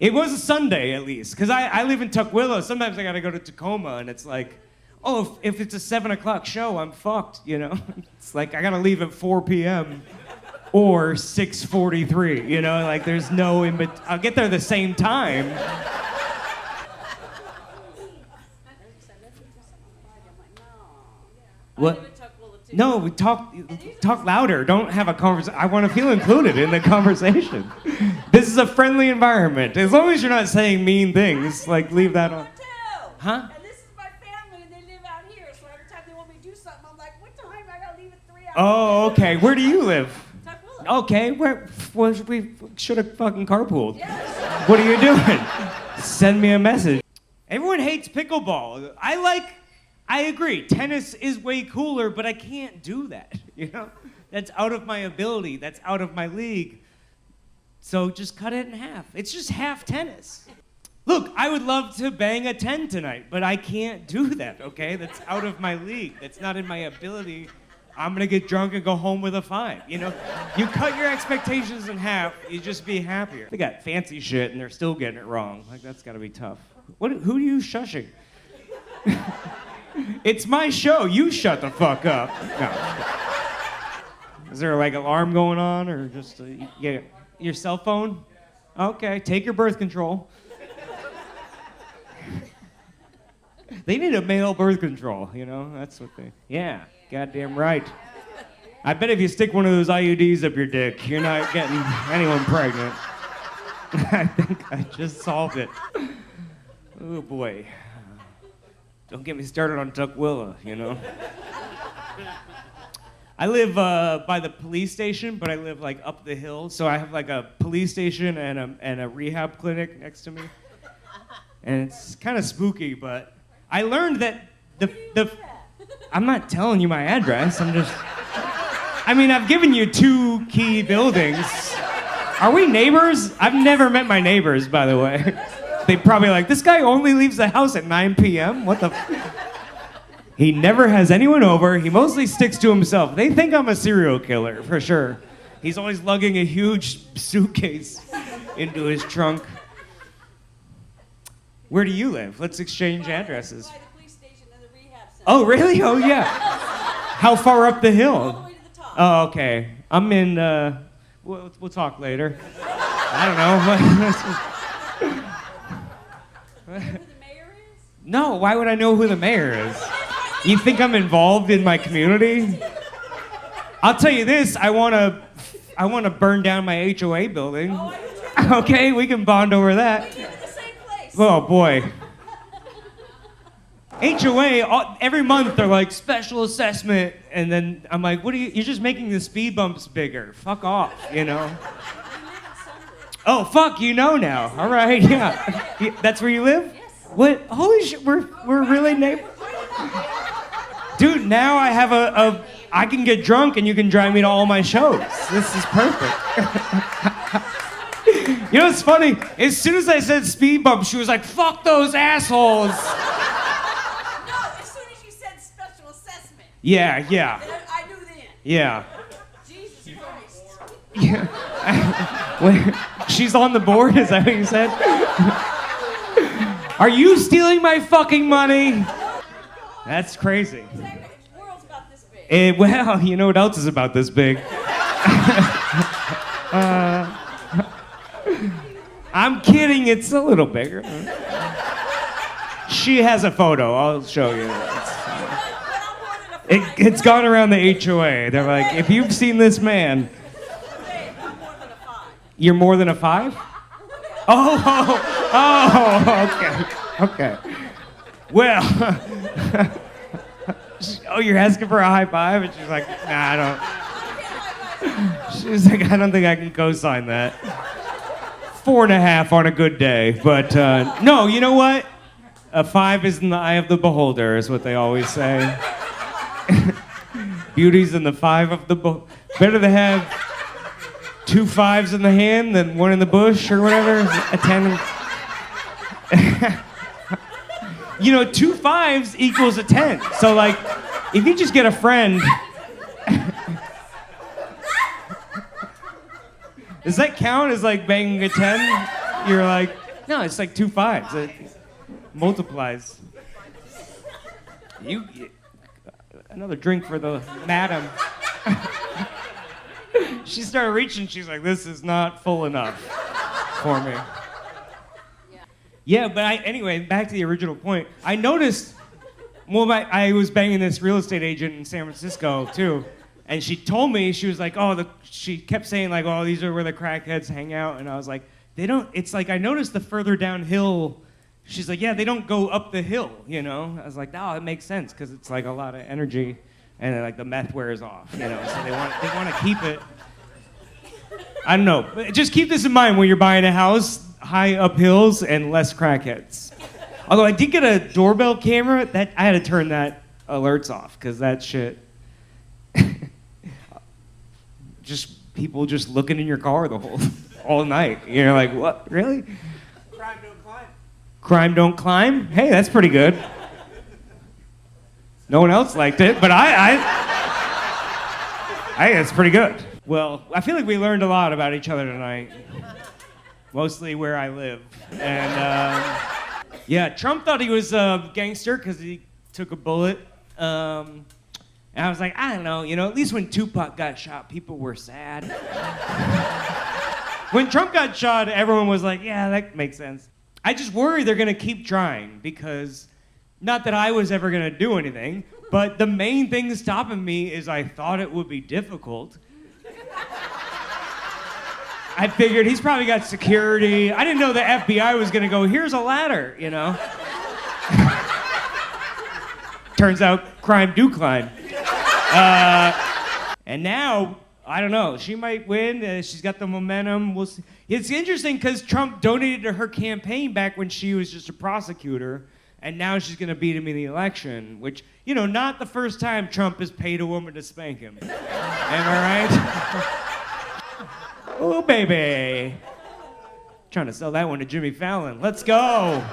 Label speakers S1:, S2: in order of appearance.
S1: It was a Sunday at least, because I live in Tukwila. Sometimes I gotta go to Tacoma, and it's like, oh, if it's a 7 o'clock show, I'm fucked, you know? It's like I gotta leave at 4 p.m. or 6:43, you know? Like there's no I'll get there the same time. What? No, we talk louder. Don't have a conversation. I want to feel included in the conversation. This is a friendly environment. As long as you're not saying mean things, like leave that on. Huh?
S2: And this is my family, and they live out here. So every time they want me to do something, I'm like, what time? I gotta leave at 3 hours.
S1: Oh, okay. Where do you live?
S2: Tukwila.
S1: Okay. Well, we should have fucking carpooled.
S2: Yes.
S1: What are you doing? Send me a message. Everyone hates pickleball. I agree. Tennis is way cooler, but I can't do that, you know? That's out of my ability. That's out of my league. So just cut it in half. It's just half tennis. Look, I would love to bang a 10 tonight, but I can't do that, okay? That's out of my league. That's not in my ability. I'm gonna get drunk and go home with a 5, you know? You cut your expectations in half, you just be happier. They got fancy shit and they're still getting it wrong. Like, that's gotta be tough. Who are you shushing? It's my show. You shut the fuck up. No. Is there like alarm going on or just your cell phone? Okay, take your birth control. They need a male birth control, you know? That's what they... Yeah, goddamn right. I bet if you stick one of those IUDs up your dick, you're not getting anyone pregnant. I think I just solved it. Oh boy. Don't get me started on Tukwila, you know? I live by the police station, but I live like up the hill, so I have like a police station and a rehab clinic next to me. And it's kind of spooky, but I learned that I'm not telling you my address, I've given you 2 key buildings. Are we neighbors? I've never met my neighbors, by the way. They probably like, this guy only leaves the house at 9 p.m.? What the He never has anyone over. He mostly sticks to himself. They think I'm a serial killer, for sure. He's always lugging a huge suitcase into his trunk. Where do you live? Let's exchange addresses.
S2: By the police station and the rehab center.
S1: Oh, really? Oh, yeah. How far up the hill?
S2: All the way to the top.
S1: Oh, okay. I'm in, we'll talk later. I don't know.
S2: You know who the mayor is?
S1: No, why would I know who the mayor is? You think I'm involved in my community? I'll tell you this, I want to burn down my HOA building.
S2: Oh, I do too.
S1: Okay, we can bond over that.
S2: We live in the same place.
S1: Oh boy. HOA, every month they're like, special assessment, and then I'm like, you're just making the speed bumps bigger. Fuck off, you know?
S2: We live in Sunbridge.
S1: Oh, fuck, you know now. All right, yeah. That's where you live?
S2: Yes.
S1: What? Holy shit, we're really neighbors. Dude, now I have I can get drunk and you can drive me to all my shows. This is perfect. You know what's funny? As soon as I said speed bump, she was like, fuck those assholes.
S2: No, as soon as you said special assessment.
S1: Yeah.
S2: I knew then.
S1: Yeah.
S2: Jesus Christ.
S1: Yeah. Wait, she's on the board? Is that what you said? Are you stealing my fucking money? That's crazy.
S2: The world's about this big.
S1: Well, you know what else is about this big? I'm kidding, it's a little bigger. She has a photo, I'll show you. It's gone around the HOA. They're like, if you've seen this man,
S2: I'm more than a 5.
S1: you're more than a 5? Okay. Well, oh, you're asking for a high 5? And she's like, nah, I don't. She's like, I don't think I can co-sign that. 4.5 on a good day, but no, you know what? A 5 is in the eye of the beholder, is what they always say. Beauty's in the 5 of the better to have 2 5s in the hand than 1 in the bush or whatever. A 10. You know, 2 5s equals a 10. So like, if you just get a friend. Does that count as like banging a 10? You're like, No, it's like 2 5s. It multiplies. Another drink for the madam. She started reaching. She's like, this is not full enough for me. Yeah, but anyway, back to the original point. I noticed, I was banging this real estate agent in San Francisco, too. And she told me, she was like, she kept saying, like, oh, these are where the crackheads hang out. And I was like, it's like, I noticed the further downhill, she's like, yeah, they don't go up the hill, you know? I was like, no, it makes sense, because it's like a lot of energy, and like the meth wears off, you know? So they want to keep it. I don't know. But just keep this in mind when you're buying a house, high up hills and less crackheads. Although I did get a doorbell camera, I had to turn that alerts off, because that shit, just people just looking in your car all night. You're like, what, really?
S3: Crime don't climb.
S1: Crime don't climb? Hey, that's pretty good. No one else liked it, but I think it's pretty good. Well, I feel like we learned a lot about each other tonight. Mostly where I live. And yeah, Trump thought he was a gangster because he took a bullet. And I was like, I don't know, at least when Tupac got shot, people were sad. When Trump got shot, everyone was like, yeah, that makes sense. I just worry they're gonna keep trying, because not that I was ever gonna do anything, but the main thing stopping me is I thought it would be difficult. I figured he's probably got security. I didn't know the FBI was gonna go, here's a ladder, Turns out crime do climb. And now, I don't know, she might win. She's got the momentum. We'll see. It's interesting because Trump donated to her campaign back when she was just a prosecutor, and now she's gonna beat him in the election, which, not the first time Trump has paid a woman to spank him. Am I right? Oh, baby. Trying to sell that one to Jimmy Fallon. Let's go.